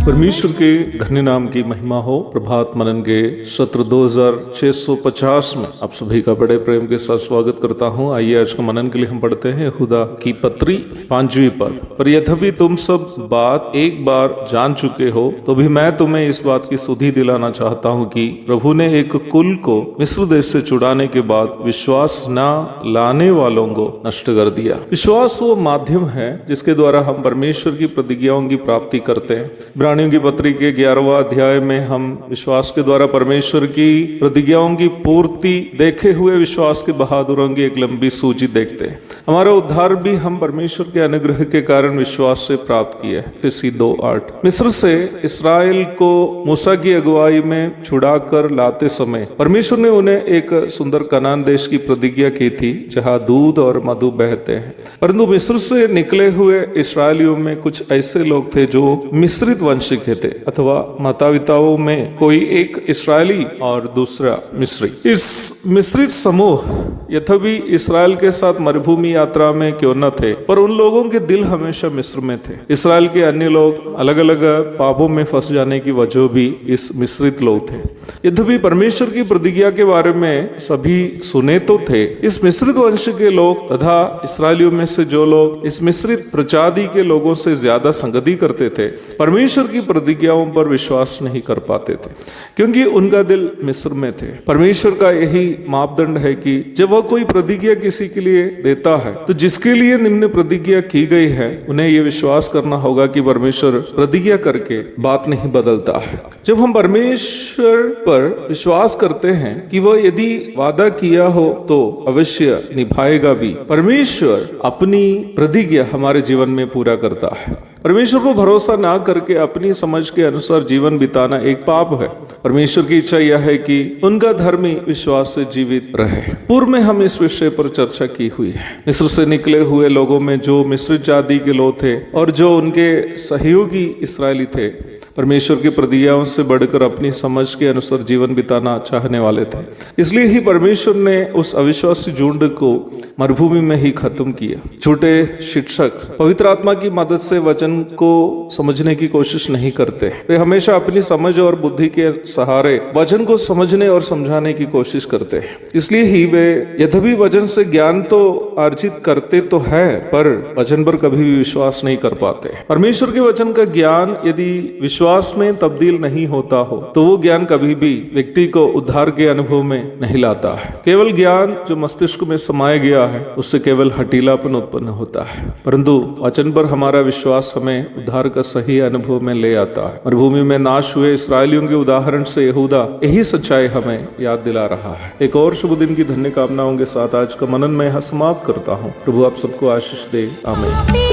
परमेश्वर के धन्य नाम की महिमा हो। प्रभात मनन के सत्र 2650 में आप सभी का बड़े प्रेम के साथ स्वागत करता हूं। आइए आज का मनन के लिए हम पढ़ते हैं यहूदा की पत्री 5वीं पद। पर यद्यपि तुम सब बात एक बार जान चुके हो तो भी मैं तुम्हें इस बात की सुधि दिलाना चाहता हूं कि प्रभु ने एक कुल को मिस्र देश से छुड़ाने के बाद विश्वास न लाने वालों को नष्ट कर दिया। विश्वास वो माध्यम है जिसके द्वारा हम परमेश्वर की प्रतिज्ञाओं की प्राप्ति करते हैं। इब्रानियों की पत्री के 11वां अध्याय में हम विश्वास के द्वारा परमेश्वर की प्रतिज्ञाओं की पूर्ति देखे हुए विश्वास के बहादुरों की एक लंबी सूची देखते हैं। हमारा उद्धार भी हम परमेश्वर के अनुग्रह के कारण विश्वास से प्राप्त किए। इफिसी 2:8 मिस्र से इसराइल को मूसा की अगुवाई में छुड़ाकर लाते समय परमेश्वर ने उन्हें एक सुंदर कनान देश की प्रतिज्ञा की थी जहां दूध और मधु बहते हैं। परंतु मिस्र से निकले हुए इसराइलियों में कुछ ऐसे लोग थे जो मिश्रित वंश के थे, अथवा माता-पिताओं में कोई एक इस्राएली और दूसरा मिस्री। इस मिश्रित समूह यद्यपि इसराइल के साथ मरुभूमि यात्रा में क्यों न थे, पर उन लोगों के दिल हमेशा मिस्र में थे। इसराइल के अन्य लोग अलग अलग पापों में फंस जाने की वजह भी इस मिश्रित लोग थे। यद्यपि परमेश्वर की प्रतिज्ञा के बारे में सभी सुने तो थे, इस मिश्रित वंश के लोग तथा इसराइलियों में से जो लोग इस मिश्रित प्रजाति के लोगों से ज्यादा संगति करते थे, परमेश्वर की प्रतिज्ञाओं पर विश्वास नहीं कर पाते थे क्योंकि उनका दिल मिस्र में थे। परमेश्वर का यही मापदंड है कि जब वह कोई प्रतिज्ञा किसी के लिए देता है तो जिसके लिए निम्न प्रतिज्ञा की गई है उन्हें यह विश्वास करना होगा कि परमेश्वर प्रतिज्ञा करके बात नहीं बदलता है। जब हम परमेश्वर पर विश्वास करते हैं कि वह यदि वादा किया हो तो अवश्य निभाएगा भी, परमेश्वर अपनी प्रतिज्ञा हमारे जीवन में पूरा करता है। परमेश्वर को भरोसा ना करके अपनी समझ के अनुसार जीवन बिताना एक पाप है। परमेश्वर की इच्छा यह है कि उनका धर्मी विश्वास से जीवित रहे। पूर्व में हम इस विषय पर चर्चा की हुई है। मिस्र से निकले हुए लोगों में जो मिश्रित जाति के लोग थे और जो उनके सहयोगी इसराइली थे, परमेश्वर की प्रतिज्ञाओं से बढ़कर अपनी समझ के अनुसार जीवन बिताना चाहने वाले थे। इसलिए ही परमेश्वर ने उस अविश्वासी झुंड को मरुभूमि में ही खत्म किया। झूठे शिक्षक पवित्र आत्मा की मदद से वचन को समझने की कोशिश नहीं करते। वे हमेशा अपनी समझ और बुद्धि के सहारे वचन को समझने और समझाने की कोशिश करते हैं। इसलिए ही वे यद्यपि वचन से ज्ञान तो अर्जित करते तो है, पर वचन पर कभी भी विश्वास नहीं कर पाते। परमेश्वर के वचन का ज्ञान यदि विश्वास में तब्दील नहीं होता हो तो वो ज्ञान कभी भी व्यक्ति को उद्धार के अनुभव में नहीं लाता है। केवल ज्ञान जो मस्तिष्क में समाया गया है उससे केवल हठीलापन उत्पन्न होता है, परंतु वचन पर हमारा विश्वास हमें उद्धार का सही अनुभव में ले आता है। मरुभूमि में नाश हुए इसराइलियों के उदाहरण से यहूदा यही सच्चाई हमें याद दिला रहा है। एक और शुभ दिन की धन्य कामनाओं के साथ आज का मनन मैं यहाँ समाप्त करता हूँ। प्रभु आप सबको आशीष दे। आमीन।